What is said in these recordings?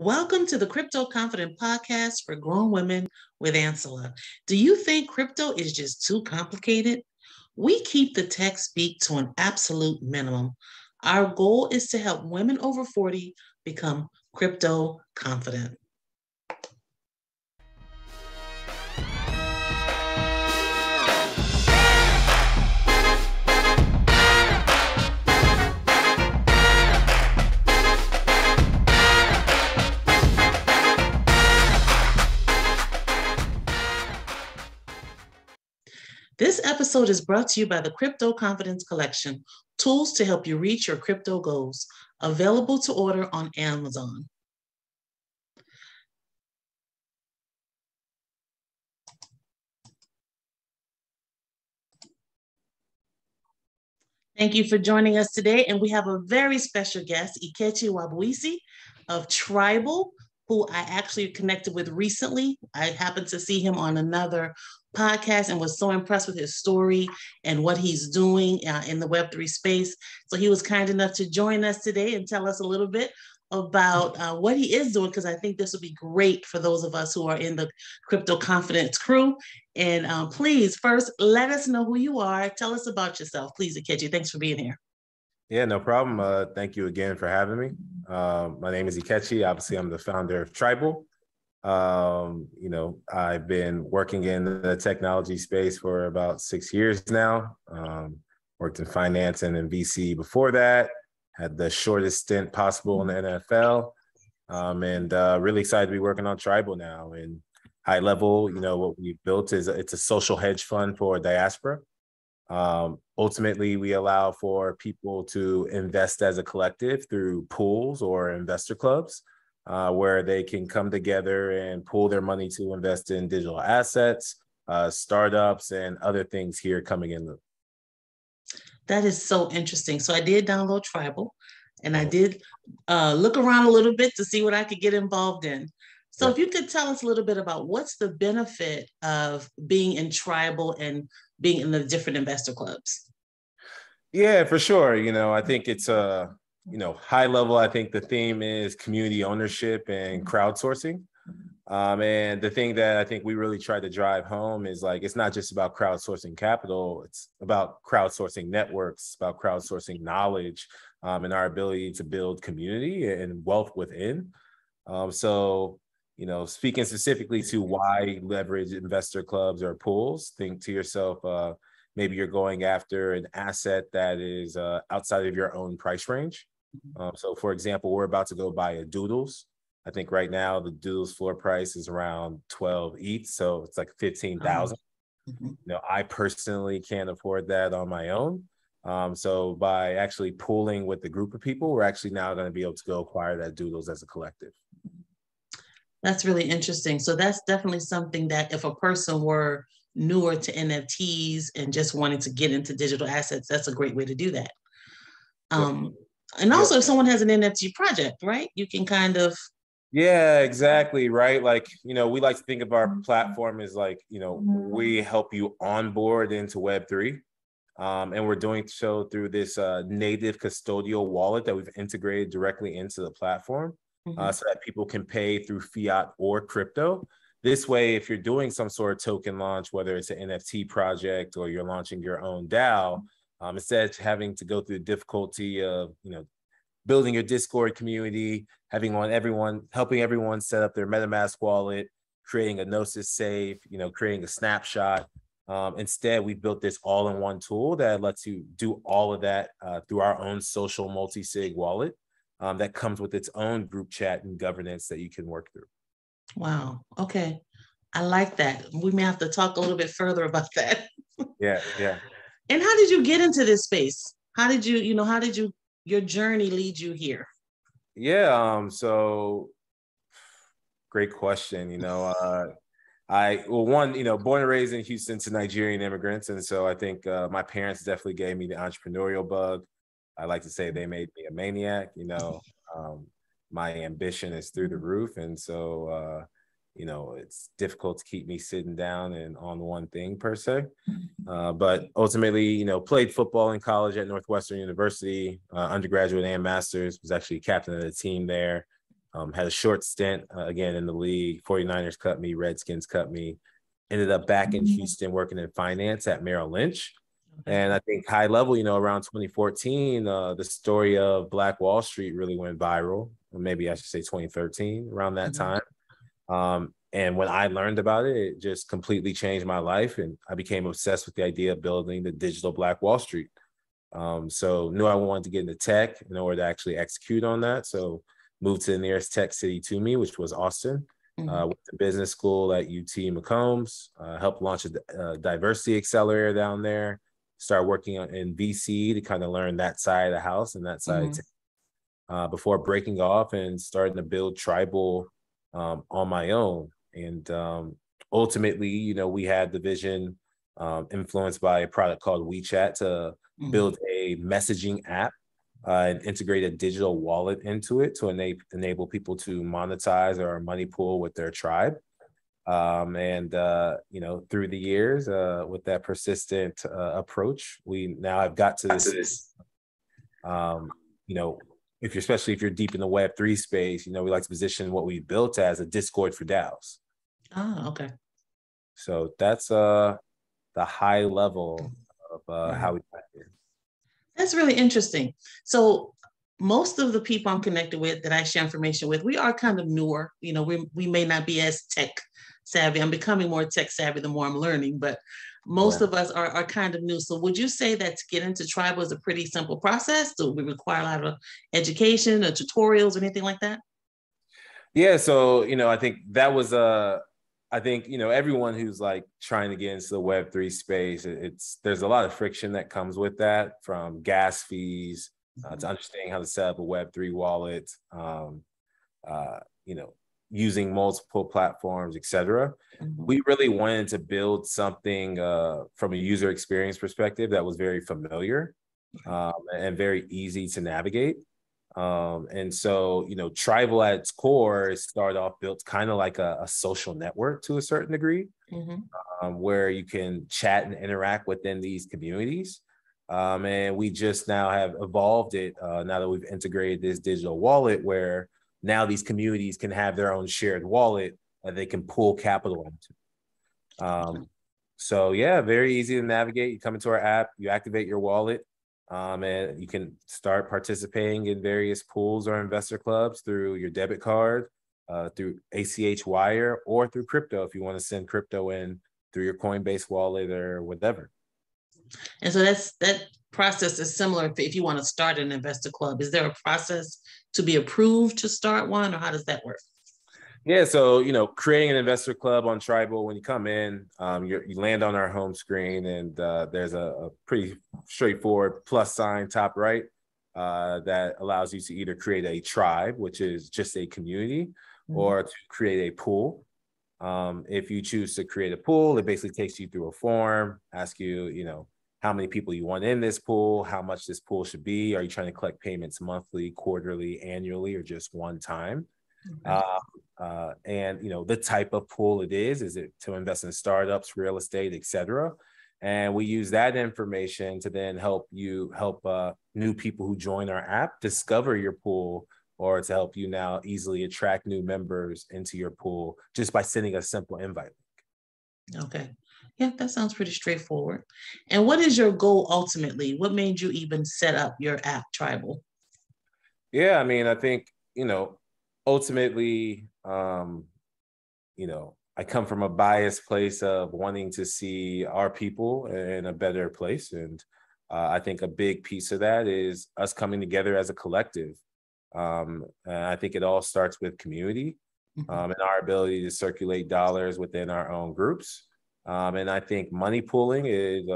Welcome to the Crypto Confident Podcast for grown women with Ancilla. Do you think crypto is just too complicated? We keep the tech speak to an absolute minimum. Our goal is to help women over 40 become crypto confident. This episode is brought to you by the Crypto Confidence Collection, tools to help you reach your crypto goals, available to order on Amazon. Thank you for joining us today, and we have a very special guest, Ikechi Nwabuisi of TRiBL, who I actually connected with recently. I happened to see him on another podcast and was so impressed with his story and what he's doing in the Web3 space. So he was kind enough to join us today and tell us a little bit about what he is doing, because I think this will be great for those of us who are in the Crypto Confidence crew. And please, first, let us know who you are. Tell us about yourself, please, Ikechi. Thanks for being here. Yeah, no problem. Thank you again for having me. My name is Ikechi. Obviously, I'm the founder of TRiBL. I've been working in the technology space for about 6 years now. Worked in finance and in VC before that. Had the shortest stint possible in the NFL. And really excited to be working on TRiBL now. And high level, what we've built is it's a social hedge fund for diaspora. Ultimately, we allow for people to invest as a collective through pools or investor clubs, where they can come together and pool their money to invest in digital assets, startups, and other things here coming in. That is so interesting. So I did download TRiBL, and I did look around a little bit to see what I could get involved in. So if you could tell us a little bit about what's the benefit of being in TRiBL and being in the different investor clubs. Yeah, for sure. I think it's high level. I think the theme is community ownership and crowdsourcing. And the thing that I think we really try to drive home is it's not just about crowdsourcing capital. It's about crowdsourcing networks, about crowdsourcing knowledge, and our ability to build community and wealth within. Speaking specifically to why leverage investor clubs or pools, think to yourself, maybe you're going after an asset that is outside of your own price range. So for example, we're about to go buy a Doodles. I think right now the Doodles floor price is around 12 ETH. So it's like 15,000. I personally can't afford that on my own. So by actually pooling with the group of people, we're actually now going to be able to go acquire that Doodles as a collective. That's really interesting. So that's definitely something that if a person were newer to NFTs and just wanting to get into digital assets, that's a great way to do that. And also if someone has an NFT project, right? You can kind of. Yeah, exactly. Right. We like to think of our platform as we help you onboard into Web3. And we're doing so through this native custodial wallet that we've integrated directly into the platform. So that people can pay through fiat or crypto. This way, if you're doing some sort of token launch, whether it's an NFT project or you're launching your own DAO, instead of having to go through the difficulty of, building your Discord community, helping everyone set up their MetaMask wallet, creating a Gnosis safe, creating a snapshot. Instead, we built this all-in-one tool that lets you do all of that through our own social multi-sig wallet. That comes with its own group chat and governance that you can work through. Wow. Okay. I like that. We may have to talk a little bit further about that. Yeah. And how did you get into this space? How did your journey lead you here? Yeah. So great question. Born and raised in Houston to Nigerian immigrants. And so I think my parents definitely gave me the entrepreneurial bug. I like to say they made me a maniac. My ambition is through the roof. And so, it's difficult to keep me sitting down and on one thing per se. But ultimately, played football in college at Northwestern University, undergraduate and master's, was actually captain of the team there. Had a short stint again in the league. 49ers cut me, Redskins cut me. Ended up back in Houston working in finance at Merrill Lynch. And I think high level, around 2014, the story of Black Wall Street really went viral. Or maybe I should say 2013, around that time. And when I learned about it, it just completely changed my life. And I became obsessed with the idea of building the digital Black Wall Street. So knew I wanted to get into tech in order to actually execute on that. So moved to the nearest tech city to me, which was Austin. Went to business school at UT McCombs, helped launch a diversity accelerator down there, started working in VC to kind of learn that side of the house and that side before breaking off and starting to build TRiBL on my own. And ultimately, we had the vision influenced by a product called WeChat to build a messaging app and integrate a digital wallet into it to enable people to monetize or money pool with their tribe. And through the years, with that persistent approach, we now have got to this. Especially if you're deep in the Web3 space, we like to position what we built as a Discord for DAOs. Oh, okay. So that's the high level of how we got here. That's really interesting. So most of the people I'm connected with that I share information with, we are kind of newer. We may not be as tech savvy. I'm becoming more tech savvy the more I'm learning, but most of us are kind of new. So would you say that to get into TRiBL is a pretty simple process? Do we require a lot of education or tutorials or anything like that? Yeah. So, I think that was everyone who's like trying to get into the Web3 space, there's a lot of friction that comes with that, from gas fees to understanding how to set up a Web3 wallet, using multiple platforms, et cetera. We really wanted to build something from a user experience perspective that was very familiar and very easy to navigate. And so, TRiBL at its core started off built kind of like a social network to a certain degree, where you can chat and interact within these communities. And we just now have evolved it now that we've integrated this digital wallet, where now these communities can have their own shared wallet that they can pull capital into. So yeah, very easy to navigate. You come into our app, you activate your wallet, and you can start participating in various pools or investor clubs through your debit card, through ACH wire, or through crypto if you want to send crypto in through your Coinbase wallet or whatever. And so that process is similar if you want to start an investor club. Is there a process to be approved to start one, or how does that work? Yeah, so creating an investor club on TRiBL, when you come in, you land on our home screen, and there's a pretty straightforward plus sign top right that allows you to either create a tribe, which is just a community, or to create a pool. If you choose to create a pool, it basically takes you through a form, asks you, how many people you want in this pool, how much this pool should be. Are you trying to collect payments monthly, quarterly, annually, or just one time? And the type of pool it is it to invest in startups, real estate, et cetera? And we use that information to then help new people who join our app discover your pool, or to help you now easily attract new members into your pool just by sending a simple invite link. Okay. Yeah, that sounds pretty straightforward. And what is your goal ultimately? What made you even set up your app, TRiBL? Yeah, I think, ultimately, I come from a biased place of wanting to see our people in a better place. And I think a big piece of that is us coming together as a collective. And I think it all starts with community and our ability to circulate dollars within our own groups. And I think money pooling is,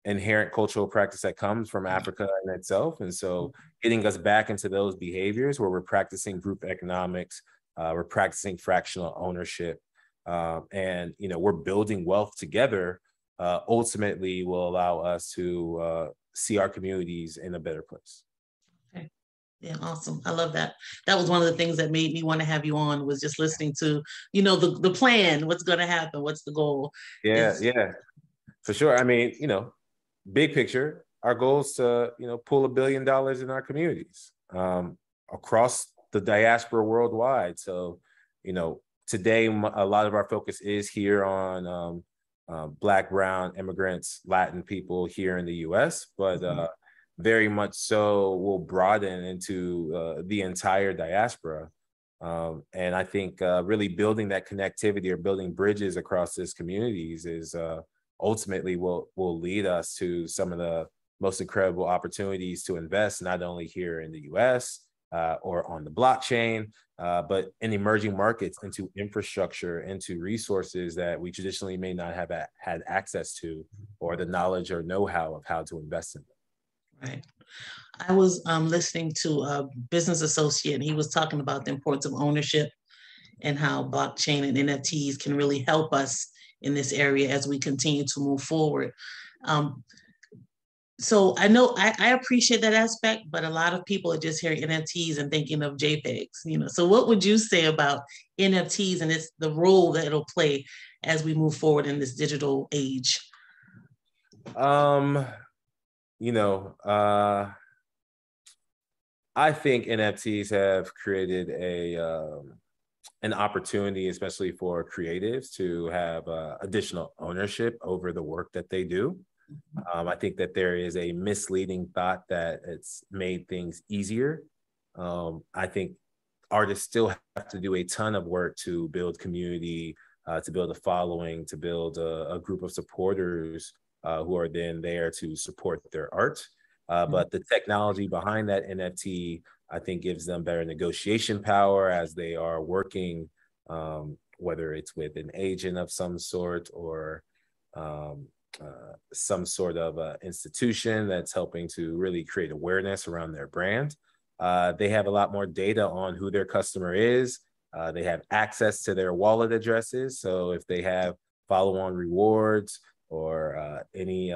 inherent cultural practice that comes from Africa in itself. And so getting us back into those behaviors where we're practicing group economics, we're practicing fractional ownership, and, we're building wealth together, ultimately will allow us to see our communities in a better place. Okay. Yeah, awesome. I love that. That was one of the things that made me want to have you on, was just listening to, the plan, what's going to happen, what's the goal. Yeah, for sure. Big picture, our goal is to, pull $1 billion in our communities across the diaspora worldwide. So, you know, today, a lot of our focus is here on Black, Brown, immigrants, Latin people here in the US, but very much so will broaden into the entire diaspora. And I think really building that connectivity or building bridges across these communities is ultimately will lead us to some of the most incredible opportunities to invest, not only here in the US or on the blockchain, but in emerging markets, into infrastructure, into resources that we traditionally may not have had access to, or the knowledge or know-how of how to invest in them. Right. I was listening to a business associate, and he was talking about the importance of ownership and how blockchain and NFTs can really help us in this area as we continue to move forward. So I know I appreciate that aspect, but a lot of people are just hearing NFTs and thinking of JPEGs, you know. So what would you say about NFTs and it's the role that it'll play as we move forward in this digital age? You know, I think NFTs have created an opportunity, especially for creatives, to have additional ownership over the work that they do. I think that there is a misleading thought that it's made things easier. I think artists still have to do a ton of work to build community, to build a following, to build a group of supporters who are then there to support their art. But the technology behind that NFT, I think, gives them better negotiation power as they are working, whether it's with an agent of some sort or some sort of institution that's helping to really create awareness around their brand. They have a lot more data on who their customer is. They have access to their wallet addresses. So if they have follow-on rewards or any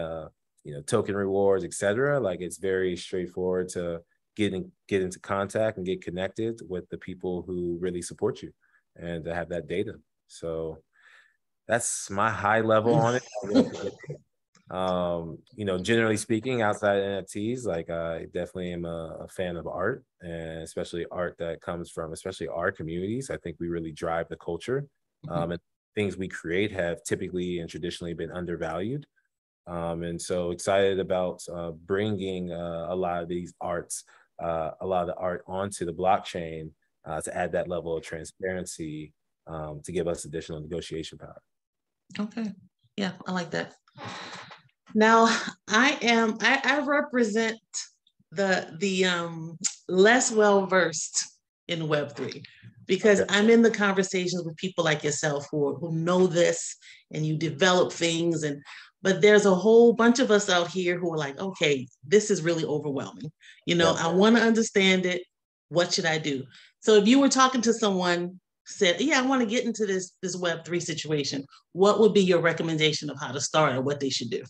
token rewards, etc., like, it's very straightforward to get into contact and get connected with the people who really support you and to have that data. So that's my high level on it. Generally speaking, outside of NFTs, like, I definitely am a fan of art, and especially art that comes from, especially our communities. I think we really drive the culture, and things we create have typically and traditionally been undervalued. And so excited about bringing a lot of these arts, a lot of the art onto the blockchain to add that level of transparency, to give us additional negotiation power. Okay. Yeah, I like that. Now, I represent the less well-versed in Web3, because I'm in the conversations with people like yourself who know this, and you develop things, but there's a whole bunch of us out here who are like, okay, this is really overwhelming. I want to understand it. What should I do? So if you were talking to someone, said, yeah, I want to get into this Web3 situation, what would be your recommendation of how to start or what they should do?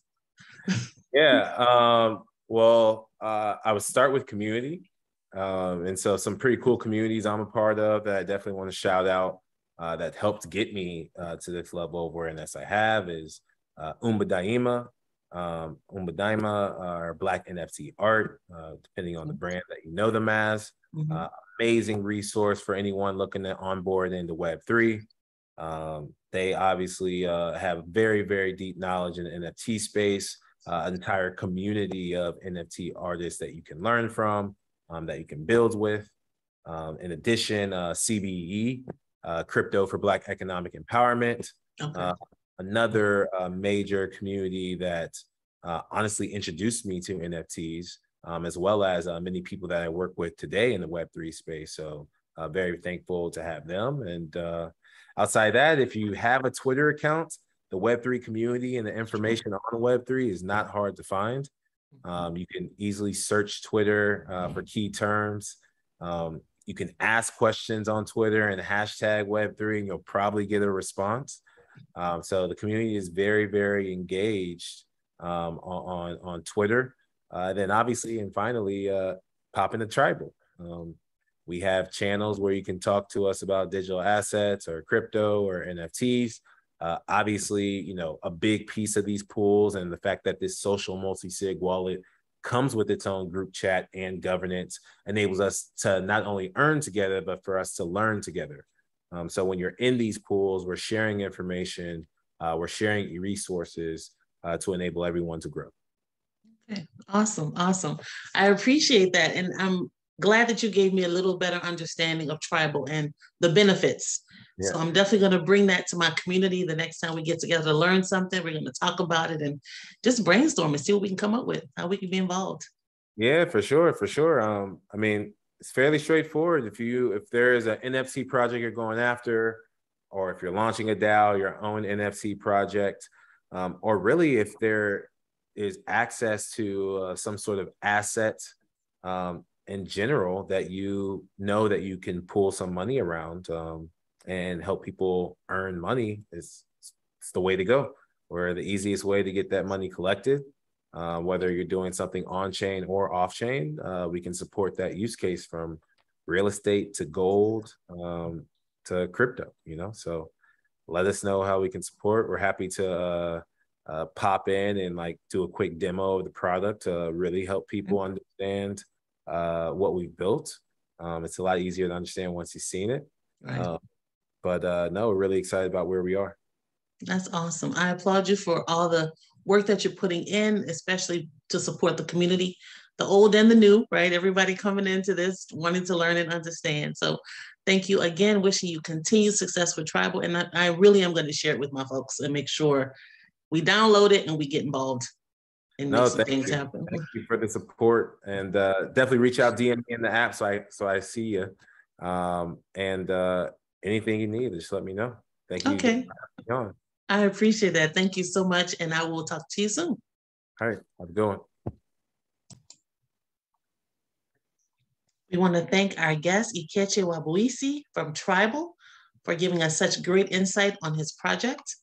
Yeah, well, I would start with community. And so some pretty cool communities I'm a part of that I definitely want to shout out that helped get me to this level of awareness I have is Daima. Daima are Black NFT art, depending on the brand that you know them as. Amazing resource for anyone looking to onboard into Web3. They obviously have very, very deep knowledge in the NFT space, an entire community of NFT artists that you can learn from, that you can build with. In addition, CBE, Crypto for Black Economic Empowerment. Okay. Another major community that honestly introduced me to NFTs, as well as many people that I work with today in the Web3 space. So very thankful to have them. And outside that, if you have a Twitter account, the Web3 community and the information on Web3 is not hard to find. You can easily search Twitter for key terms. You can ask questions on Twitter and hashtag Web3, and you'll probably get a response. So the community is very, very engaged on Twitter. Then obviously, and finally, pop into TRiBL. We have channels where you can talk to us about digital assets or crypto or NFTs. Obviously, a big piece of these pools and the fact that this social multi-sig wallet comes with its own group chat and governance, enables us to not only earn together, but for us to learn together. So when you're in these pools, we're sharing information, we're sharing resources to enable everyone to grow. Okay. Awesome. Awesome. I appreciate that. And I'm glad that you gave me a little better understanding of TRiBL and the benefits. Yeah. So I'm definitely going to bring that to my community the next time we get together to learn something. We're going to talk about it and just brainstorm and see what we can come up with, how we can be involved. Yeah, for sure. For sure. I mean, it's fairly straightforward. If there is an NFT project you're going after, or if you're launching a DAO, your own NFT project, or really if there is access to some sort of asset in general that you know that you can pull some money around and help people earn money, it's the way to go. Or the easiest way to get that money collected. Whether you're doing something on-chain or off-chain, we can support that use case from real estate to gold to crypto, so let us know how we can support. We're happy to pop in and like do a quick demo of the product to really help people understand what we've built. It's a lot easier to understand once you've seen it. Right. But no, we're really excited about where we are. That's awesome. I applaud you for all the work that you're putting in, especially to support the community, the old and the new, right? Everybody coming into this, wanting to learn and understand. So thank you again, wishing you continued success with TRiBL. And I really am going to share it with my folks and make sure we download it and we get involved and make some things happen. Thank you for the support, and definitely reach out, DM me in the app so I see you. And anything you need, just let me know. Thank you. Okay. I appreciate that. Thank you so much. And I will talk to you soon. All right. Have a good one. We want to thank our guest, Ikechi Nwabuisi from TRiBL, for giving us such great insight on his project.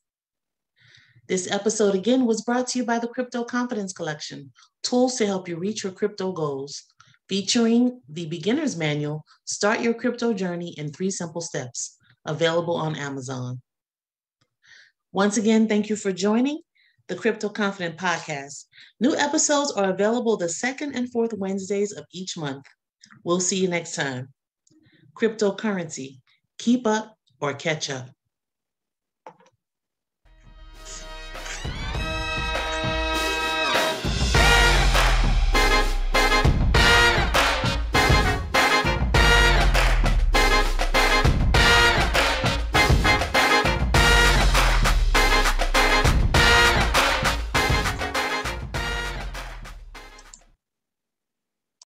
This episode again was brought to you by the Crypto Confidence Collection, tools to help you reach your crypto goals, featuring the beginner's manual, Start Your Crypto Journey in 3 Simple Steps, available on Amazon. Once again, thank you for joining the Crypto Confident Podcast. New episodes are available the 2nd and 4th Wednesdays of each month. We'll see you next time. Cryptocurrency, keep up or catch up.